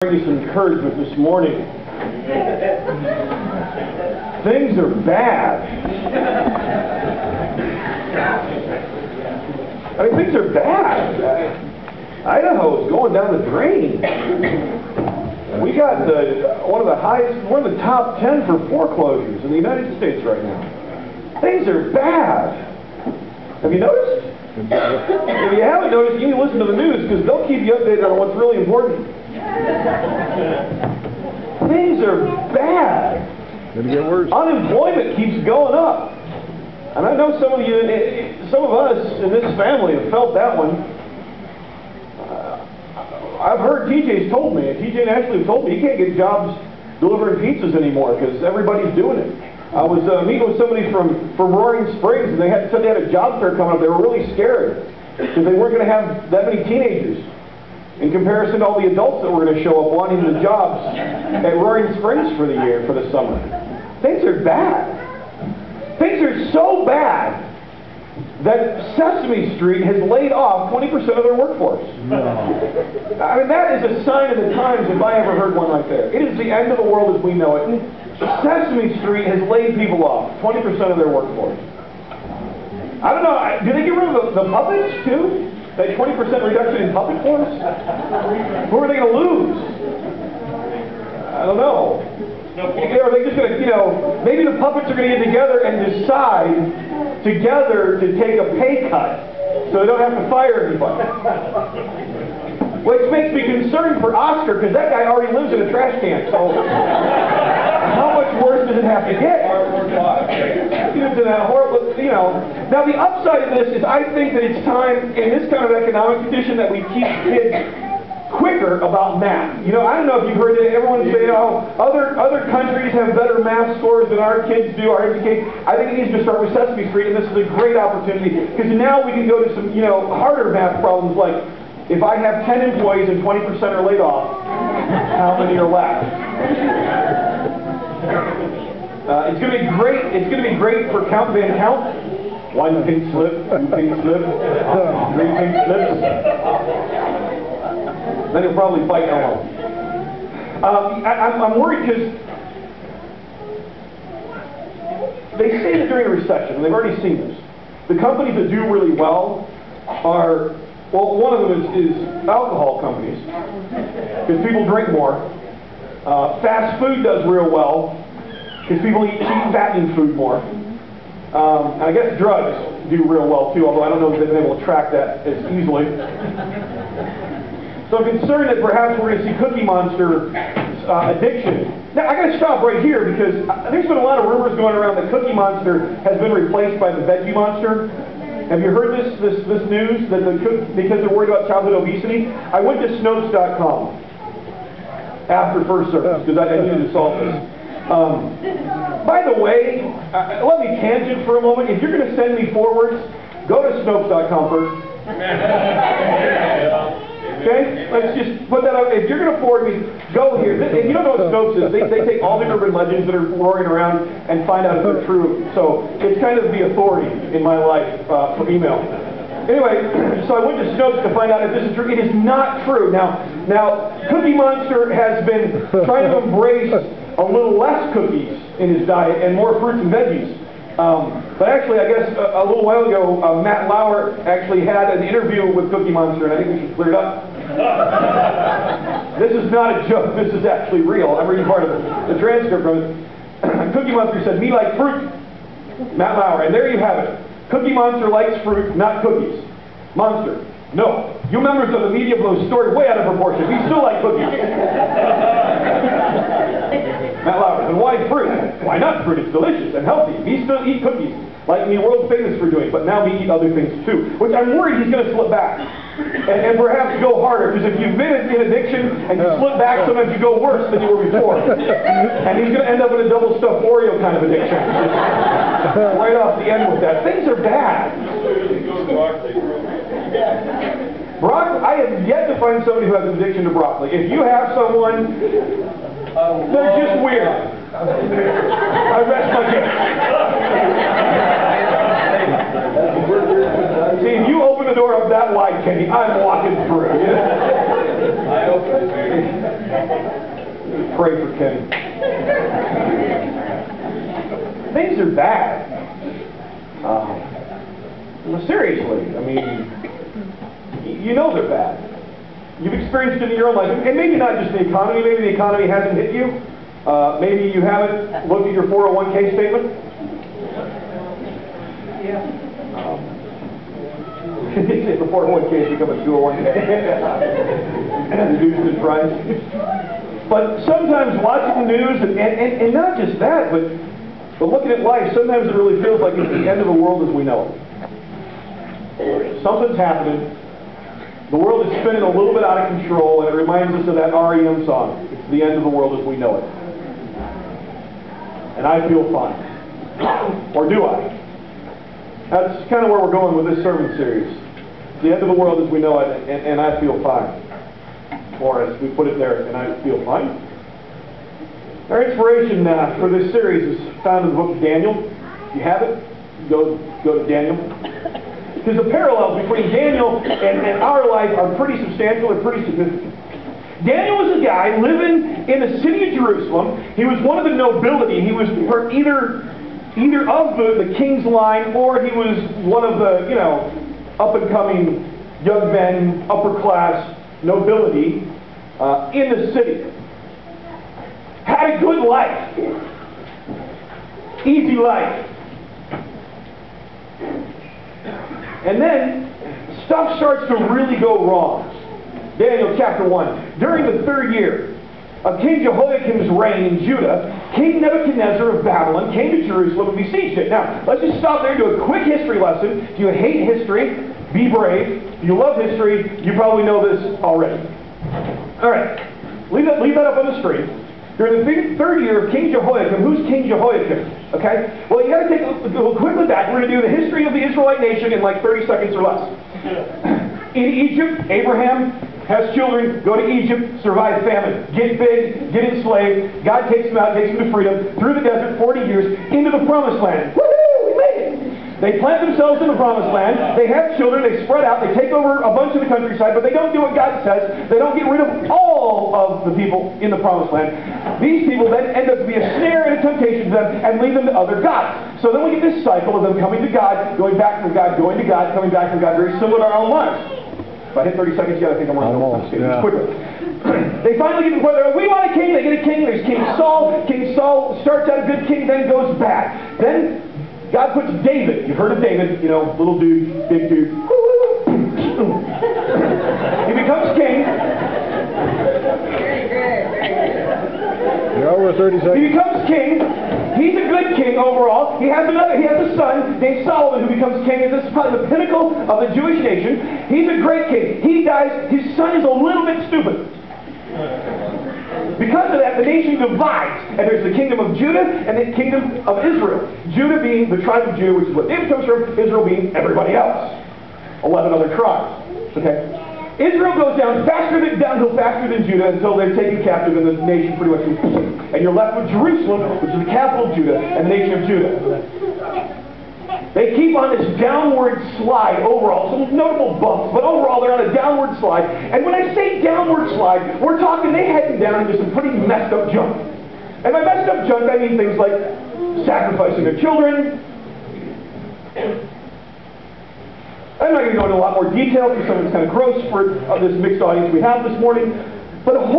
Bring you some encouragement this morning. Things are bad. I mean, things are bad. Idaho is going down the drain. We got one of the highest, one of the top 10 for foreclosures in the United States right now. Things are bad. Have you noticed? If you haven't noticed, you need to listen to the news because they'll keep you updated on what's really important. Things are bad. Gonna get worse. Unemployment keeps going up. And I know some of you, some of us in this family have felt that one. I've heard TJ's told me, TJ and Ashley have told me, you can't get jobs delivering pizzas anymore because everybody's doing it. I was meeting with somebody from Roaring Springs, and they said they had a job fair coming up. They were really scared because they weren't going to have that many teenagers in comparison to all the adults that were going to show up wanting the jobs at Roaring Springs for the year, for the summer. Things are bad. Things are so bad that Sesame Street has laid off 20% of their workforce. No. I mean, that is a sign of the times if I ever heard one right there. It is the end of the world as we know it. Sesame Street has laid people off, 20% of their workforce. I don't know, do they get rid of the puppets too? That 20% reduction in puppet force? Who are they going to lose? I don't know. Are they just going to, maybe the puppets are going to get together and decide together to take a pay cut so they don't have to fire anybody. Which makes me concerned for Oscar because that guy already lives in a trash can. So how much worse does it have to get? Now the upside of this is I think that it's time in this kind of economic condition that we keep kids quicker about math. I don't know if you've heard it, everyone say, oh, other countries have better math scores than our kids do, our education. I think it needs to start with Sesame Street, and this is a great opportunity because now we can go to some, harder math problems like if I have 10 employees and 20% are laid off, how many are left? It's going to be great. It's going to be great for count van count. 1 pink slip, 2 pink slips, 3 pink slips. Then he'll probably fight Elmo. I'm worried because they say that during a recession, and they've already seen this, the companies that do really well are, well, one of them is alcohol companies, because people drink more. Fast food does real well, because people eat cheap, fattening food more. And I guess drugs do real well too, although I don't know if they've been able to track that as easily. So I'm concerned that perhaps we're going to see Cookie Monster addiction. Now I got to stop right here because there's been a lot of rumors going around that Cookie Monster has been replaced by the Veggie Monster. Have you heard this news that because they're worried about childhood obesity? I went to Snopes.com after first service because I needed to solve this. By the way, let me tangent for a moment. If you're going to send me forwards, go to Snopes.com first. Okay? Let's just put that out. If you're going to forward me, go here. If you don't know what Snopes is, they take all the urban legends that are roaring around and find out if they're true. So it's kind of the authority in my life for email. Anyway, so I went to Snopes to find out if this is true. It is not true. Now, Cookie Monster has been trying to embrace a little less cookies in his diet and more fruits and veggies. But actually, I guess a little while ago, Matt Lauer actually had an interview with Cookie Monster, and I think we should clear it up. This is not a joke. This is actually real. I'm reading part of the transcript from it. Cookie Monster said, "Me like fruit." Matt Lauer, and there you have it. Cookie Monster likes fruit, not cookies. Monster, no. You members of the media blow his story way out of proportion. We still like cookies. Matt Lauer, and why fruit? Why not fruit? It's delicious and healthy. We still eat cookies, like me world famous for doing, but now we eat other things too. Which I'm worried he's going to slip back. And perhaps go harder, because if you've been in addiction and you slip back, sometimes you go worse than you were before. And he's going to end up in a double stuffed Oreo kind of addiction. Right off the end with that. Things are bad. Broccoli, I have yet to find somebody who has an addiction to broccoli. If you have someone, they're just weird. I rest my case. See, if you open the door up that wide, Kenny, I'm walking through. I open it. Pray for Kenny. Things are bad. Well, seriously, I mean, you know they're bad. You've experienced it in your own life, and maybe not just the economy. Maybe the economy hasn't hit you. Maybe you haven't looked at your 401k statement. The 401k has become a 201k. Reduced in price. But sometimes watching the news, and not just that, but looking at life, sometimes it really feels like it's the end of the world as we know it. Something's happening. The world is spinning a little bit out of control, and it reminds us of that REM song. It's the end of the world as we know it. And I feel fine. Or do I? That's kind of where we're going with this sermon series. It's the end of the world as we know it, and I feel fine. Or as we put it there, and I feel fine. Our inspiration for this series is found in the book of Daniel. If you have it, go to Daniel. Because the parallels between Daniel and our life are pretty substantial and pretty significant. Daniel was a guy living in the city of Jerusalem. He was one of the nobility. He was either of the king's line, or he was one of the, up-and-coming young men, upper-class nobility in the city. Had a good life. Easy life. And then, stuff starts to really go wrong. Daniel chapter 1. During the 3rd year of King Jehoiakim's reign in Judah, King Nebuchadnezzar of Babylon came to Jerusalem and besieged it. Now, let's just stop there and do a quick history lesson. If you hate history, be brave. If you love history, you probably know this already. Alright, leave that up on the screen. During the 3rd year of King Jehoiakim. Who's King Jehoiakim? Okay? Well, you got to take a quick look back. We're going to do the history of the Israelite nation in like 30 seconds or less. In Egypt, Abraham has children, go to Egypt, survive famine, get big, get enslaved. God takes them out, takes them to freedom, through the desert, 40 years, into the promised land. Woohoo! We made it! They plant themselves in the promised land. They have children. They spread out. They take over a bunch of the countryside, but they don't do what God says. They don't get rid of all of the people in the promised land. These people then end up to be a snare and a temptation to them and lead them to other gods. So then we get this cycle of them coming to God, going back to God, going to God, coming back to God, very similar to our own lives. If I hit 30 seconds yet, I think I'm running out of time. Quickly. They finally get to the point where we want a king. They get a king. There's King Saul. King Saul starts out a good king, then goes bad. Then God puts David. You've heard of David, little dude, big dude. He becomes king. You're over 30 seconds. He becomes king. He's a good king overall. He has a son named Solomon who becomes king, and this is probably the pinnacle of the Jewish nation. He's a great king. He dies. His son is a little bit stupid. Because of that, the nation divides, and there's the kingdom of Judah and the kingdom of Israel. Judah being the tribe of Judah, which is what David comes from, Israel being everybody else. 11 other tribes. Okay? Israel goes downhill faster than Judah until they're taken captive and the nation pretty much moves. And you're left with Jerusalem, which is the capital of Judah, and the nation of Judah. They keep on this downward slide overall. Some notable bumps, but overall they're on a downward slide. And when I say downward slide, we're talking they're heading down into some pretty messed up junk. And by messed up junk, I mean things like sacrificing their children. I'm not going to go into a lot more detail because some of it's kind of gross for this mixed audience we have this morning. But a whole